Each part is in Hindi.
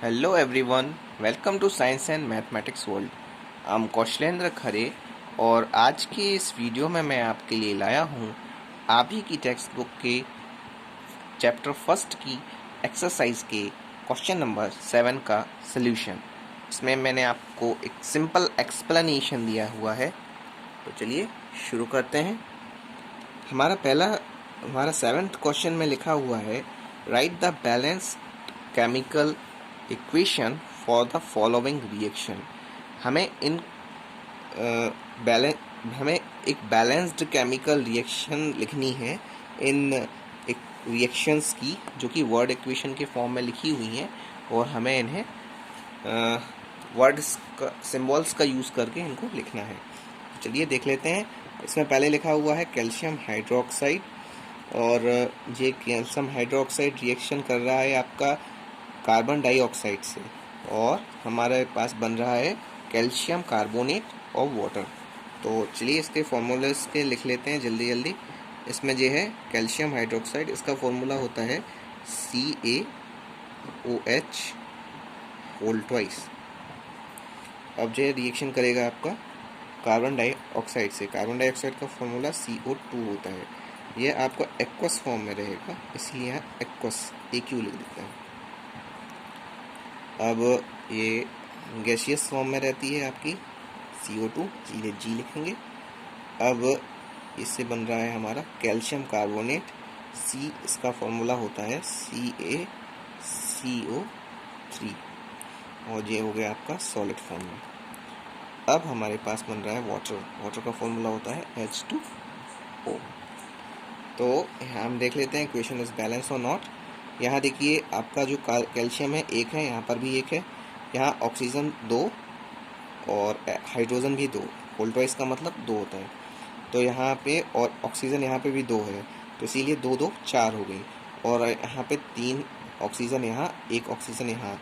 Hello everyone, welcome to Science and Mathematics World. I'm Kaushalendra खरे और आज के इस वीडियो में मैं आपके लिए लाया हूँ आप ही की टेक्स्ट बुक के चैप्टर फर्स्ट की एक्सरसाइज के क्वेश्चन नंबर 7 का सल्यूशन। इसमें मैंने आपको एक सिंपल एक्सप्लेनेशन दिया हुआ है, तो चलिए शुरू करते हैं। हमारा 7th क्वेश्चन में लिखा हुआ है, right the balance chemical equation for the following reaction. हमें हमें एक बैलेंस्ड केमिकल रिएक्शन लिखनी है इन एक रिएक्शंस की, जो कि वर्ड इक्वेशन के फॉर्म में लिखी हुई हैं, और हमें इन्हें वर्ड्स का सिंबल्स का यूज़ करके इनको लिखना है। चलिए देख लेते हैं। इसमें पहले लिखा हुआ है कैल्शियम हाइड्रोक्साइड, और ये कैल्शियम हाइड्रोक्साइड रिएक्शन कर रहा है आपका कार्बन डाइऑक्साइड से, और हमारे पास बन रहा है कैल्शियम कार्बोनेट और वाटर। तो चलिए इसके फॉर्मूलेस के लिख लेते हैं जल्दी जल्दी। इसमें जो है कैल्शियम हाइड्रोक्साइड, इसका फॉर्मूला होता है CaOH होल ट्वाइस। अब जो रिएक्शन करेगा आपका कार्बन डाइऑक्साइड से, कार्बन डाइऑक्साइड का फॉर्मूला CO2 होता है। यह आपका एक्वस फॉर्म में रहेगा, इसलिए यहाँ एक्वस AQ लिख देते हैं। अब ये गैसियस फॉर्म में रहती है आपकी CO2, G लिखेंगे। अब इससे बन रहा है हमारा कैल्शियम कार्बोनेट, C इसका फॉर्मूला होता है CaCO3, और ये हो गया आपका सॉलिड फॉर्म में। अब हमारे पास बन रहा है वाटर, वाटर का फॉर्मूला होता है H2O। तो यहाँ हम देख लेते हैं इक्वेशन इज बैलेंस और नॉट। यहाँ देखिए आपका जो कैल्शियम है एक है, यहाँ पर भी एक है, यहाँ ऑक्सीजन 2 और हाइड्रोजन भी 2, होल ट्वाइस का मतलब 2 होता है। तो यहाँ पे और ऑक्सीजन यहाँ पे भी 2 है, तो इसीलिए 2 2 4 हो गई। और यहाँ पे 3 ऑक्सीजन यहाँ, 1 ऑक्सीजन यहाँ,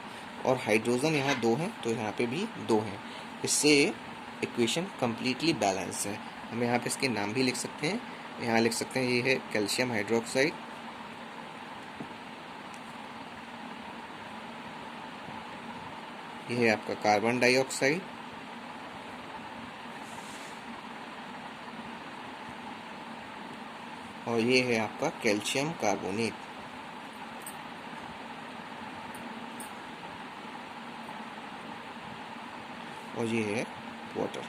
और हाइड्रोजन यहाँ 2 है, तो यहाँ पे भी 2 है। इससे इक्वेशन कम्प्लीटली बैलेंस है। हम यहाँ पे इसके नाम भी लिख सकते हैं। यहाँ लिख सकते हैं ये है कैल्शियम हाइड्रोक्साइड, ये है आपका कार्बन डाइऑक्साइड, और ये है आपका कैल्शियम कार्बोनेट। और ये है वाटर।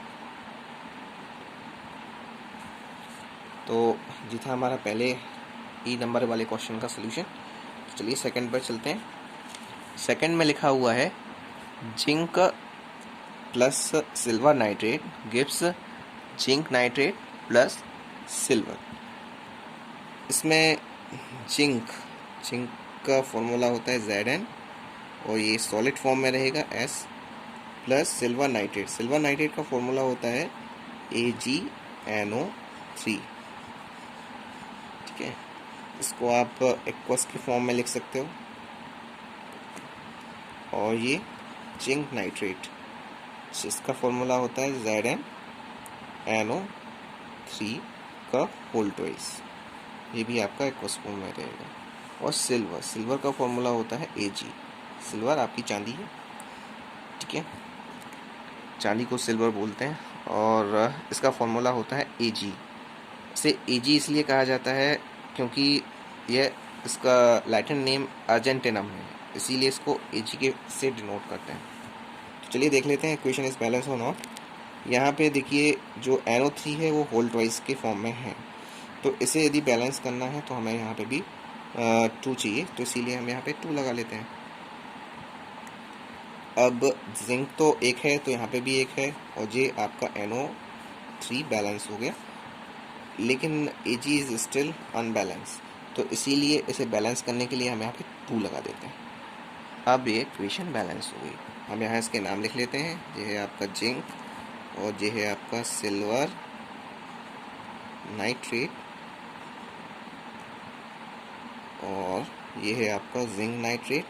तो ये था हमारा पहले ई नंबर वाले क्वेश्चन का सलूशन। चलिए सेकंड पर चलते हैं। सेकंड में लिखा हुआ है zinc plus silver nitrate gives zinc nitrate plus silver. इसमें जिंक का फॉर्मूला होता है Zn, और ये सॉलिड फॉर्म में रहेगा S, प्लस सिल्वर नाइट्रेट का फॉर्मूला होता है AgNO3। ठीक है, इसको आप एक्वस के फॉर्म में लिख सकते हो। और ये जिंक नाइट्रेट, जिसका फॉर्मूला होता है ZnNO3 का होल ट्वाइस, ये भी आपका एक्वस फॉर्म में रहेगा। और सिल्वर का फॉर्मूला होता है Ag। सिल्वर आपकी चांदी है, ठीक है, चांदी को सिल्वर बोलते हैं, और इसका फॉर्मूला होता है Ag। इसे Ag इसलिए कहा जाता है क्योंकि यह इसका लैटिन नेम अर्जेंटिनम है, इसीलिए इसको Ag के से डिनोट करते हैं। तो चलिए देख लेते हैं इक्वेशन इज बैलेंस और नॉट। यहाँ पे देखिए जो NO3 है वो होल ट्वाइस के फॉर्म में है, तो इसे यदि बैलेंस करना है तो हमें यहाँ पे भी 2 चाहिए, तो इसीलिए हम यहाँ पे 2 लगा लेते हैं। अब जिंक तो एक है, तो यहाँ पे भी एक है, और ये आपका NO3 बैलेंस हो गया, लेकिन Ag इज स्टिल अनबैलेंस, तो इसीलिए इसे बैलेंस करने के लिए हम यहाँ पे 2 लगा देते हैं। अब ये इक्वेशन बैलेंस हो गई। हम यहाँ इसके नाम लिख लेते हैं। ये है आपका जिंक, और ये है आपका सिल्वर नाइट्रेट, और ये है आपका जिंक नाइट्रेट,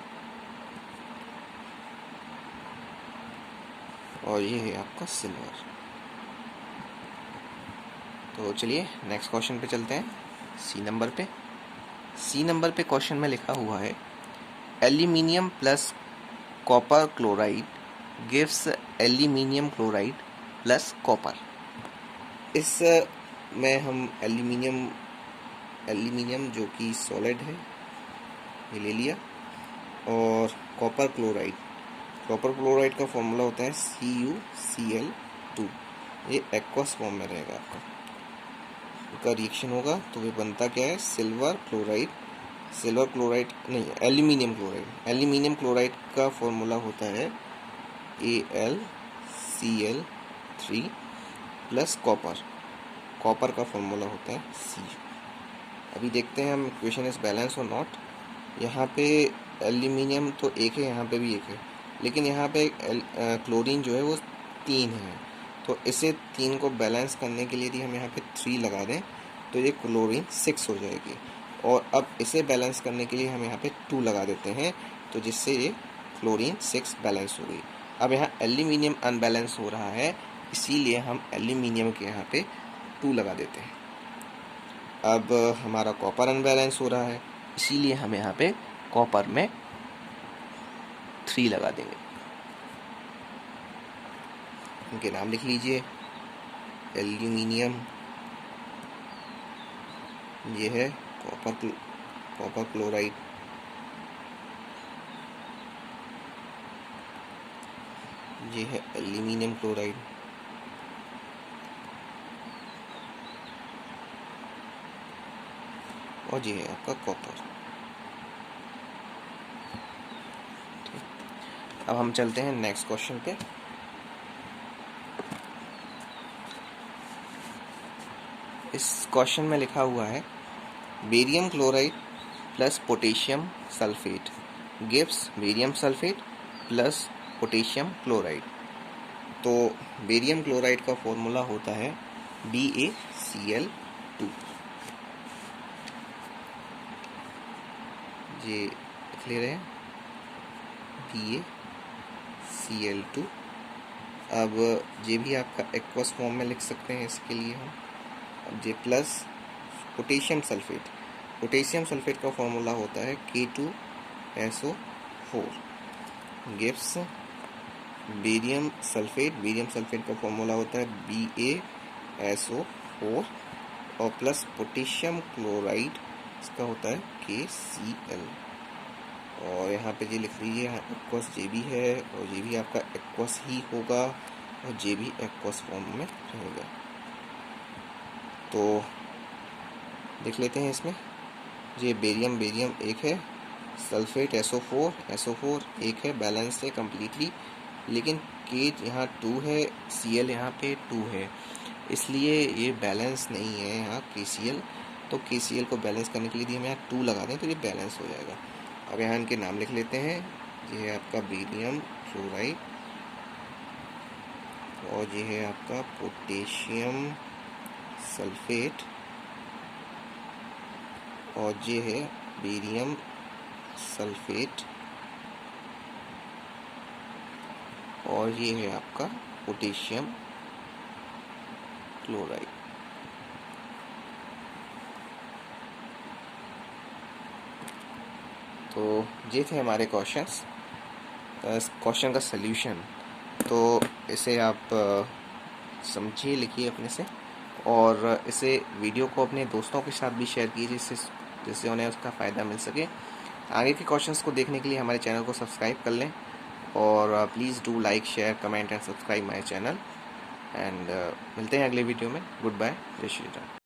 और ये है आपका सिल्वर। तो चलिए नेक्स्ट क्वेश्चन पे चलते हैं, सी नंबर पे क्वेश्चन में लिखा हुआ है aluminium plus copper chloride gives aluminium chloride plus copper. इस में हम एल्यूमिनियम जो कि सॉलिड है ये ले लिया, और कॉपर क्लोराइड का फॉर्मूला होता है CuCl2। ये एक्वस फॉर्म में रहेगा आपका, इसका रिएक्शन होगा तो ये बनता क्या है, एल्यूमिनियम क्लोराइड का फॉर्मूला होता है AlCl3 प्लस कॉपर का फॉर्मूला होता है C। अभी देखते हैं हम इक्वेशन इज बैलेंस और नॉट। यहाँ पे एल्यूमिनियम तो एक है, यहाँ पे भी एक है, लेकिन यहाँ पे क्लोरीन जो है वो 3 है, तो इसे 3 को बैलेंस करने के लिए यदि हम यहाँ पे 3 लगा दें तो ये क्लोरीन 6 हो जाएगी, और अब इसे बैलेंस करने के लिए हम यहाँ पे 2 लगा देते हैं, तो जिससे ये क्लोरीन 6 बैलेंस हो गई। अब यहाँ एल्यूमिनियम अनबैलेंस हो रहा है, इसीलिए हम एल्यूमिनियम के यहाँ पे 2 लगा देते हैं। अब हमारा कॉपर अनबैलेंस हो रहा है, इसीलिए हम यहाँ पे कॉपर में 3 लगा देंगे। इनके नाम लिख लीजिए। एल्यूमिनियम, ये है कॉपर क्लोराइड, ये है एल्यूमिनियम क्लोराइड, और ये है आपका कॉपर। अब हम चलते हैं नेक्स्ट क्वेश्चन पे। इस क्वेश्चन में लिखा हुआ है barium chloride plus potassium sulphate gives barium sulphate plus potassium chloride. तो बेरियम क्लोराइड का फॉर्मूला होता है BaCl2। ये लिख ले रहे हैं BaCl2। अब ये भी आपका एक्वस फॉर्म में लिख सकते हैं इसके लिए हम। अब ये प्लस पोटेशियम सल्फेट का फॉर्मूला होता है K2SO4 गिव्स बेरियम सल्फेट का फॉर्मूला होता है BaSO4, और प्लस पोटेशियम क्लोराइड इसका होता है KCl। और यहाँ पे ये लिख लीजिए, यहाँ एक्वस जे भी है, और ये भी आपका एक्वस ही होगा, और जे भी एक्वस फॉर्म में रहेगा। तो देख लेते हैं इसमें। ये बेरियम एक है, सल्फेट SO4 एक है, बैलेंस है कम्प्लीटली, लेकिन K यहाँ 2 है, Cl यहाँ पे 2 है, इसलिए ये बैलेंस नहीं है यहाँ KCl। तो KCl को बैलेंस करने के लिए यदि हम यहाँ 2 लगा दें तो ये बैलेंस हो जाएगा। अब यहाँ इनके नाम लिख लेते हैं। ये है आपका बेरियम क्लोराइड, और ये है आपका पोटेशियम सल्फेट, और ये है बेरियम सल्फेट, और ये है आपका पोटेशियम क्लोराइड। तो ये थे हमारे क्वेश्चंस। इस क्वेश्चन का सल्यूशन तो इसे आप समझिए, लिखिए अपने से, और इसे वीडियो को अपने दोस्तों के साथ भी शेयर कीजिए जिससे उन्हें उसका फ़ायदा मिल सके। आगे के क्वेश्चंस को देखने के लिए हमारे चैनल को सब्सक्राइब कर लें, और please do like, share, comment and subscribe my channel. And मिलते हैं अगले वीडियो में। गुड बाय, जय श्री राम।